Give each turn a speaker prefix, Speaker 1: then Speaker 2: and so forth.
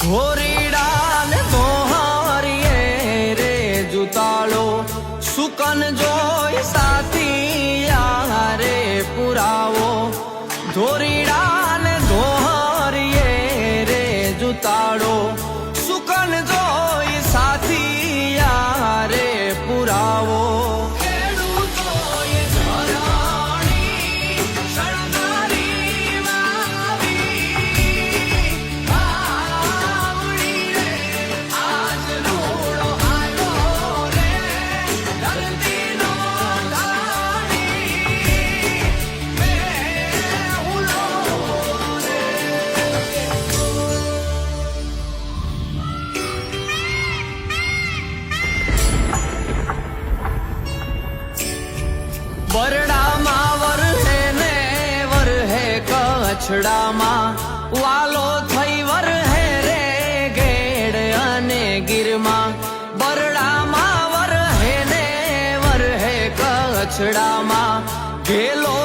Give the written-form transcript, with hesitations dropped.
Speaker 1: ધોરીડા ને ધોહારીએ રે જુતાળો સુકન જોઈ સાથી યારે પુરાવો ધોરીડા ને ધોહારીએ રે જુતાળો સુકન જોઈ સાથી યારે પુરાવો બરડામાં વરહે ને વરહે કચ્છડામાં વાલો થઈ વરહે રે ગેડ અને ગીરમાં બરડામાં વરહે ને વરહે કચ્છડામાં ઘેલો